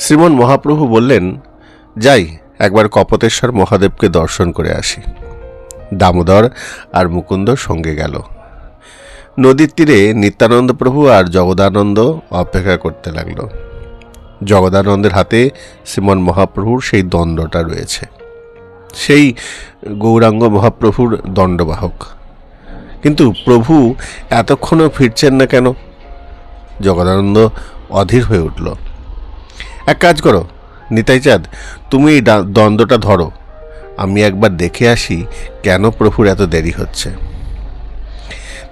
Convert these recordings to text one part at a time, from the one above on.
শ্রীমন মহাপ্রভু বললেন, যাই একবার কপতেশ্বর মহাদেবকে দর্শন করে আসি। দামোদর আর মুকুন্দ সঙ্গে গেল। নদীর তীরে নিত্যানন্দ প্রভু আর জগদানন্দ অপেক্ষা করতে লাগল। জগদানন্দের হাতে শ্রীমন মহাপ্রভুর সেই দণ্ডটা রয়েছে, সেই গৌরাঙ্গ মহাপ্রভুর দণ্ডবাহক। কিন্তু প্রভু এতক্ষণও ফিরছেন না কেন? জগদানন্দ অধীর হয়ে উঠল। এক কাজ করো নিতাইচাঁদ, তুমি এই দণ্ডটা ধরো, আমি একবার দেখে আসি কেন প্রভুর এত দেরি হচ্ছে।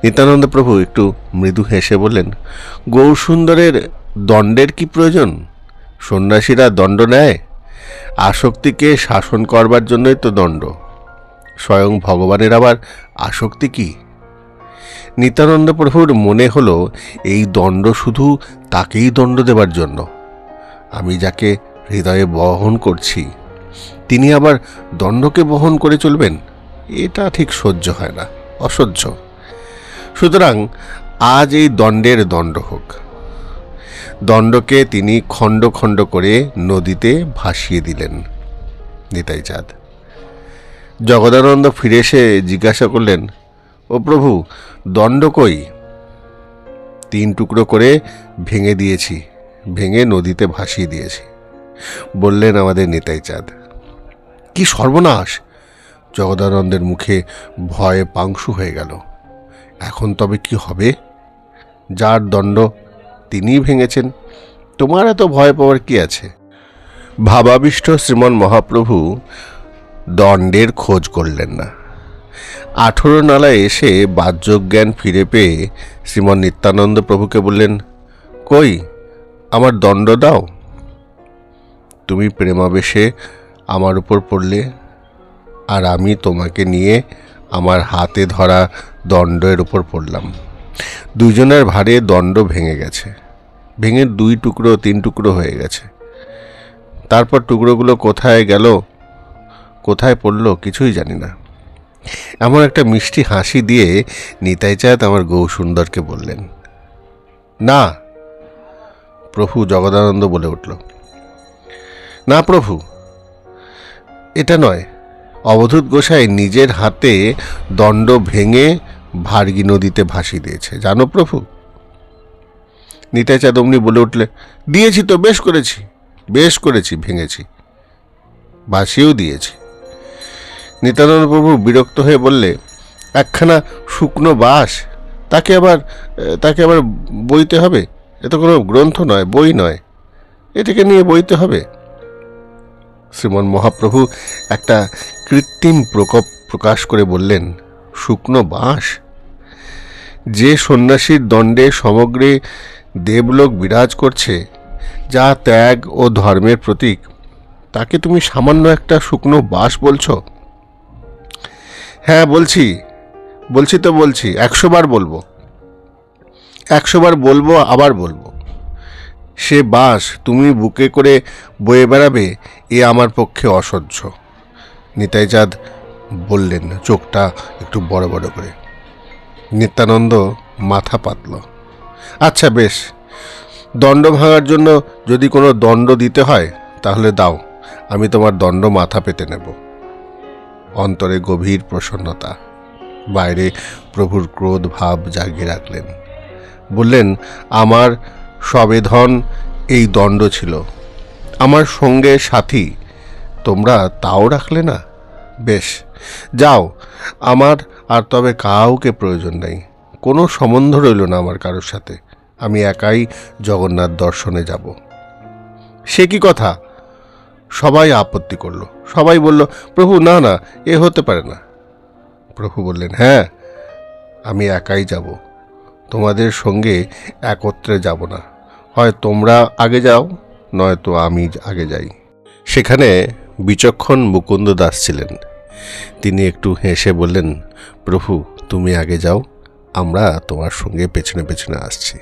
নিত্যানন্দ প্রভু একটু মৃদু হেসে বললেন, গৌরসুন্দরের দণ্ডের কি প্রয়োজন? সন্ন্যাসীরা দণ্ড নেয়, আসক্তিকে শাসন করবার জন্যই তো দণ্ড। স্বয়ং ভগবানের আবার আসক্তি কি? নিত্যানন্দ প্রভুর মনে হলো এই দণ্ড শুধু তাকেই দণ্ড দেবার জন্য। আমি যাকে হৃদয়ে বহন করছি তিনি আবার দণ্ডকে বহন করে চলবেন, এটা ঠিক সহ্য হয় না, অসহ্য। সুতরাং আজ এই দণ্ডের দণ্ড হোক। দণ্ডকে তিনি খণ্ড খণ্ড করে নদীতে ভাসিয়ে দিলেন। নিতাইচাঁদ। জগদানন্দ ফিরে এসে জিজ্ঞাসা করলেন, ও প্রভু, দণ্ড কই? 3 টুকরো করে ভেঙে দিয়েছি, ভেঙে নদীতে ভাসিয়ে দিয়েছি, বললেন আমাদের নিতাইচাঁদ। কি সর্বনাশ! জগদানন্দের মুখে ভয়ে পাংশু হয়ে গেল। এখন তবে কি হবে? যার দণ্ড তিনিই ভেঙেছেন, তোমার এত ভয় পাওয়ার কি আছে? ভাবাবিষ্ট শ্রীমন মহাপ্রভু দণ্ডের খোঁজ করলেন না। 18 নালায় এসে বাহ্যজ্ঞান ফিরে পেয়ে শ্রীমন নিত্যানন্দ প্রভুকে বললেন, কই আমার দণ্ড দাও। তুমি প্রেমাবেশে আমার উপর পড়লে, আর আমি তোমাকে নিয়ে আমার হাতে ধরা দণ্ডের উপর পড়লাম। দুজনের ভারে দণ্ড ভেঙে গেছে, ভেঙে 2 টুকরো 3 টুকরো হয়ে গেছে। তারপর টুকরোগুলো কোথায় গেল, কোথায় পড়ল কিছুই জানি না। এমন একটা মিষ্টি হাসি দিয়ে নিতাইচাঁদ আমার গৌরসুন্দরকে বললেন। না প্রভু, জগদানন্দ বলে উঠল। না প্রভু, এটা নয়। অবধূত গোসাই নিজের হাতে দণ্ড ভেঙে ভার্গী নদীতে ভাসিয়ে দিয়েছে, জানো প্রভু। নিতাইচাঁদ অমনি বলে উঠলে, দিয়েছি তো, বেশ করেছি, বেশ করেছি, ভেঙেছি, ভাসিয়েও দিয়েছি। নিত্যানন্দ প্রভু বিরক্ত হয়ে বললে, একখানা শুকনো বাঁশ, তাকে আবার বইতে হবে? এ তো কোনো গ্রন্থ নয়, বই নয়, এটাকে নিয়ে বইতে হবে? শ্রীমন মহাপ্রভু একটা কৃত্রিম প্রকোপ প্রকাশ করে বললেন, শুকনো বাঁশ? যে সন্ন্যাসীর দণ্ডে সমগ্রে দেবলোক বিরাজ করছে, যা ত্যাগ ও ধর্মের প্রতীক, তাকে তুমি সামান্য একটা শুকনো বাঁশ বলছ? হ্যাঁ বলছি তো বলছি, 100 বার বলবো, 100 বার বলবো, আবার বলবো। সে বাঁশ তুমি বুকে করে বয়ে বেড়াবে, এ আমার পক্ষে অসহ্য। নিতাইচাঁদ বললেন, চোখটা একটু বড় বড় করে। নিত্যানন্দ মাথা পাতল। আচ্ছা বেশ, দণ্ড ভাঙার জন্য যদি কোনো দণ্ড দিতে হয় তাহলে দাও, আমি তোমার দণ্ড মাথা পেতে নেব। অন্তরে গভীর প্রসন্নতা, বাইরে প্রভুর ক্রোধ ভাব জাগিয়ে রাখলেন। বললেন, আমার সবেধন এই দণ্ড ছিল, আমার সঙ্গে সাথী, তোমরা তাও রাখলে না। বেশ, যাও, আমার আর তবে কাউকে প্রয়োজন নেই, কোনো সম্বন্ধ রইল না আমার কারোর সাথে, আমি একাই জগন্নাথ দর্শনে যাব। সে কি কথা? সবাই আপত্তি করল, সবাই বলল, প্রভু না না, এ হতে পারে না। প্রভু বললেন, হ্যাঁ, আমি একাই যাব, তোমাদের সঙ্গে একত্রে যাব না, হয় তোমরা আগে যাও, নয়তো আমি আগে যাই। সেখানে বিচক্ষণ মুকুন্দ দাস ছিলেন। তিনি একটু হেসে বললেন, প্রভু তুমি আগে যাও, আমরা তোমার সঙ্গে পেছনে পেছনে আসছি।